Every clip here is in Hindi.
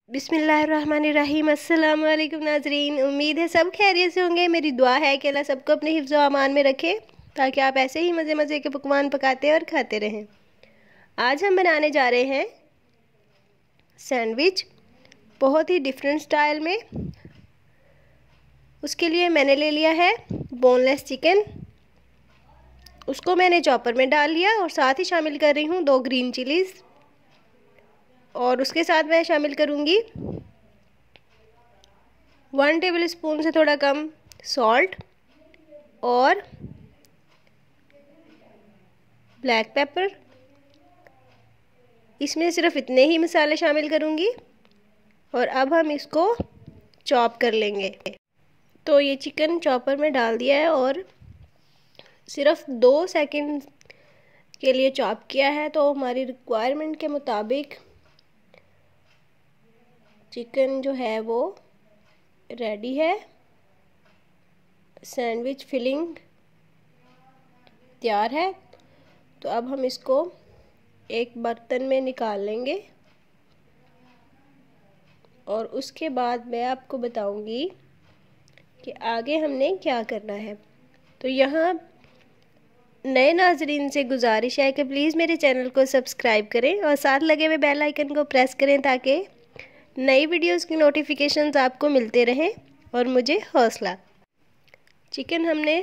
बिस्मिल्लाहिर्रहमानिर्रहीम। अस्सलाम वालेकुम नाजरीन, उम्मीद है सब खैरियत से होंगे। मेरी दुआ है कि अल्लाह सबको अपने हिफ्ज़ व अमान में रखे ताकि आप ऐसे ही मज़े मज़े के पकवान पकाते और खाते रहें। आज हम बनाने जा रहे हैं सैंडविच, बहुत ही डिफरेंट स्टाइल में। उसके लिए मैंने ले लिया है बोनलेस चिकन। उसको मैंने चॉपर में डाल लिया और साथ ही शामिल कर रही हूँ 2 ग्रीन चिलीज़, और उसके साथ मैं शामिल करूँगी 1 टेबल स्पून से थोड़ा कम सॉल्ट और ब्लैक पेपर। इसमें सिर्फ इतने ही मसाले शामिल करूँगी और अब हम इसको चॉप कर लेंगे। तो ये चिकन चॉपर में डाल दिया है और सिर्फ 2 सेकंड के लिए चॉप किया है। तो हमारी रिक्वायरमेंट के मुताबिक चिकन जो है वो रेडी है। सैंडविच फिलिंग तैयार है। तो अब हम इसको एक बर्तन में निकाल लेंगे और उसके बाद मैं आपको बताऊंगी कि आगे हमने क्या करना है। तो यहाँ नए नाजरीन से गुजारिश है कि प्लीज़ मेरे चैनल को सब्सक्राइब करें और साथ लगे हुए बेल आइकन को प्रेस करें ताकि नई वीडियोस की नोटिफिकेशंस आपको मिलते रहें और मुझे हौसला। चिकन हमने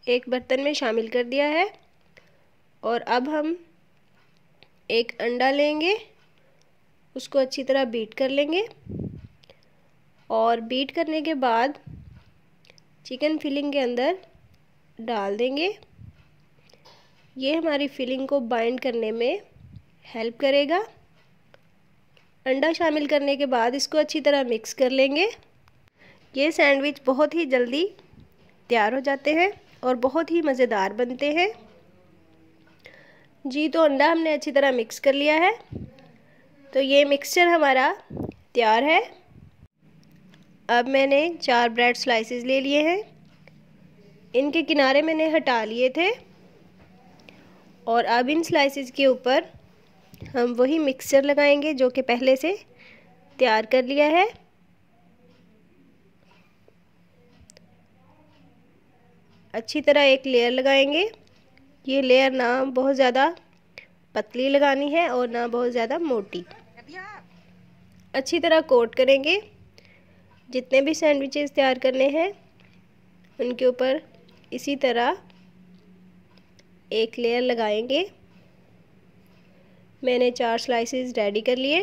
एक बर्तन में शामिल कर दिया है और अब हम एक अंडा लेंगे, उसको अच्छी तरह बीट कर लेंगे और बीट करने के बाद चिकन फिलिंग के अंदर डाल देंगे। ये हमारी फिलिंग को बाइंड करने में हेल्प करेगा। अंडा शामिल करने के बाद इसको अच्छी तरह मिक्स कर लेंगे। ये सैंडविच बहुत ही जल्दी तैयार हो जाते हैं और बहुत ही मज़ेदार बनते हैं जी। तो अंडा हमने अच्छी तरह मिक्स कर लिया है। तो ये मिक्सचर हमारा तैयार है। अब मैंने 4 ब्रेड स्लाइसेस ले लिए हैं। इनके किनारे मैंने हटा लिए थे और अब इन स्लाइसेस के ऊपर हम वही मिक्सचर लगाएंगे जो कि पहले से तैयार कर लिया है। अच्छी तरह एक लेयर लगाएंगे। ये लेयर ना बहुत ज़्यादा पतली लगानी है और ना बहुत ज़्यादा मोटी। अच्छी तरह कोट करेंगे। जितने भी सैंडविचेस तैयार करने हैं उनके ऊपर इसी तरह एक लेयर लगाएंगे। मैंने 4 स्लाइसेस रेडी कर लिए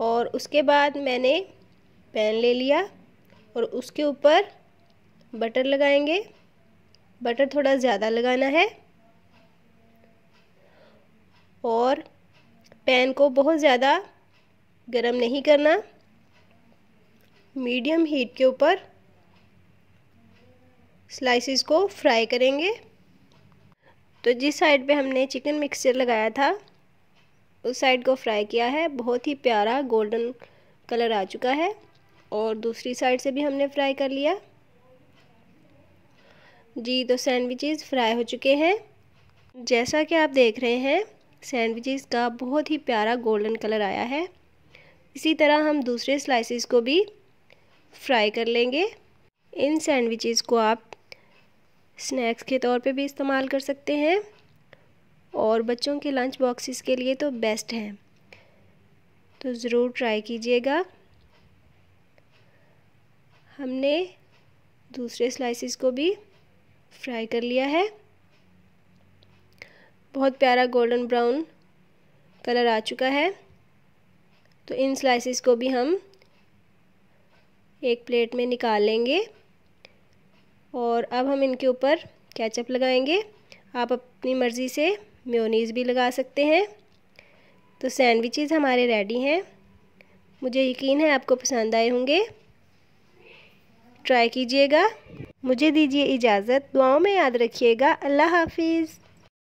और उसके बाद मैंने पैन ले लिया और उसके ऊपर बटर लगाएंगे। बटर थोड़ा ज़्यादा लगाना है और पैन को बहुत ज़्यादा गरम नहीं करना। मीडियम हीट के ऊपर स्लाइसेस को फ्राई करेंगे। तो जिस साइड पे हमने चिकन मिक्सचर लगाया था उस साइड को फ्राई किया है। बहुत ही प्यारा गोल्डन कलर आ चुका है और दूसरी साइड से भी हमने फ्राई कर लिया जी। तो सैंडविचेस फ्राई हो चुके हैं। जैसा कि आप देख रहे हैं सैंडविचेस का बहुत ही प्यारा गोल्डन कलर आया है। इसी तरह हम दूसरे स्लाइसेस को भी फ्राई कर लेंगे। इन सैंडविचेस को आप स्नैक्स के तौर पे भी इस्तेमाल कर सकते हैं और बच्चों के लंच बॉक्सेस के लिए तो बेस्ट है। तो ज़रूर ट्राई कीजिएगा। हमने दूसरे स्लाइसेस को भी फ्राई कर लिया है। बहुत प्यारा गोल्डन ब्राउन कलर आ चुका है। तो इन स्लाइसेस को भी हम एक प्लेट में निकाल लेंगे और अब हम इनके ऊपर केचप लगाएंगे। आप अपनी मर्ज़ी से मेयोनीज़ भी लगा सकते हैं। तो सैंडविचेस हमारे रेडी हैं। मुझे यकीन है आपको पसंद आए होंगे। ट्राई कीजिएगा। मुझे दीजिए इजाज़त। दुआओं में याद रखिएगा। अल्लाह हाफिज़।